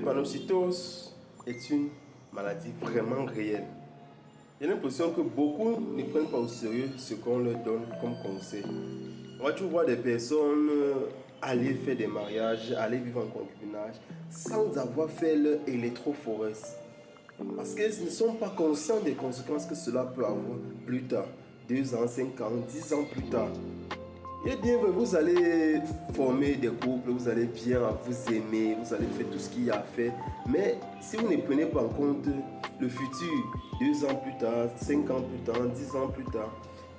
drépanocytose est une maladie vraiment réelle. J'ai l'impression que beaucoup ne prennent pas au sérieux ce qu'on leur donne comme conseil. On va toujours voir des personnes aller faire des mariages, aller vivre en concubinage sans avoir fait leur électrophorèse. Parce qu'ils ne sont pas conscients des conséquences que cela peut avoir plus tard. 2 ans, 5 ans, 10 ans plus tard. Eh bien, vous allez former des couples, vous allez bien vous aimer, vous allez faire tout ce qu'il y a à faire. Mais si vous ne prenez pas en compte le futur, 2 ans plus tard, 5 ans plus tard, 10 ans plus tard,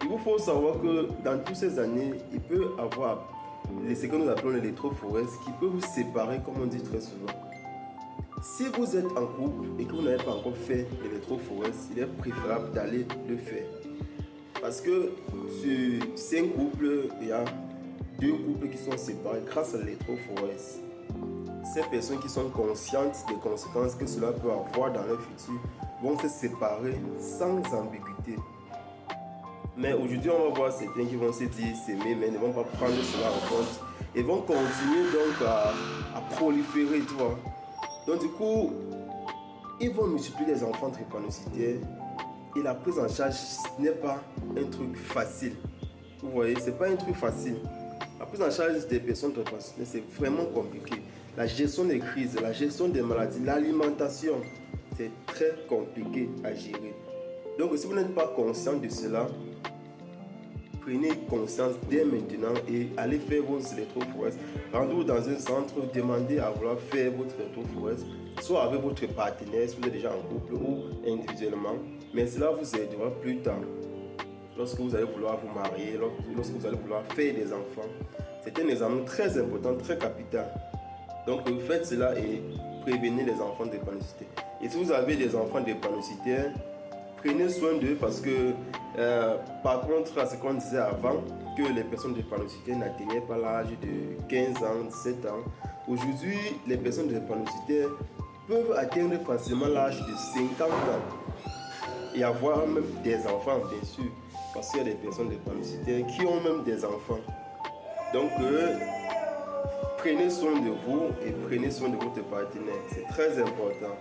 il vous faut savoir que dans toutes ces années, il peut y avoir ce que nous appelons l'électrophorèse qui peut vous séparer, comme on dit très souvent. Si vous êtes en couple et que vous n'avez pas encore fait l'électrophorèse, il est préférable d'aller le faire. Parce que sur 5 couples, il y a 2 couples qui sont séparés grâce à l'électrophorèse. Ces personnes qui sont conscientes des conséquences que cela peut avoir dans leur futur vont se séparer sans ambiguïté. Mais aujourd'hui, on va voir certains qui vont se dire s'aimer, mais ne vont pas prendre cela en compte et vont continuer donc à proliférer, tu vois. Donc du coup, ils vont multiplier les enfants drépanocytaires. Et la prise en charge n'est pas un truc facile. Vous voyez, c'est pas un truc facile. La prise en charge des personnes drépanocytaires, c'est vraiment compliqué. La gestion des crises, la gestion des maladies, l'alimentation, c'est très compliqué à gérer. Donc si vous n'êtes pas conscient de cela, prenez conscience dès maintenant et allez faire vos électrophorèses. Rendez-vous dans un centre, demandez à vouloir faire votre électrophorèse, soit avec votre partenaire si vous êtes déjà en couple ou individuellement. Mais cela vous aidera plus tard. Lorsque vous allez vouloir vous marier, lorsque vous allez vouloir faire des enfants. C'est un examen très important, très capital. Donc faites cela et prévenez les enfants drépanocytaires. Et si vous avez des enfants drépanocytaires, prenez soin d'eux parce que par contre à ce qu'on disait avant, que les personnes drépanocytaires n'atteignaient pas l'âge de 15 ans, 17 ans. Aujourd'hui, les personnes drépanocytaires peuvent atteindre facilement l'âge de 50 ans et avoir même des enfants, bien sûr, parce qu'il y a des personnes drépanocytaires qui ont même des enfants. Donc prenez soin de vous et prenez soin de votre partenaire, c'est très important.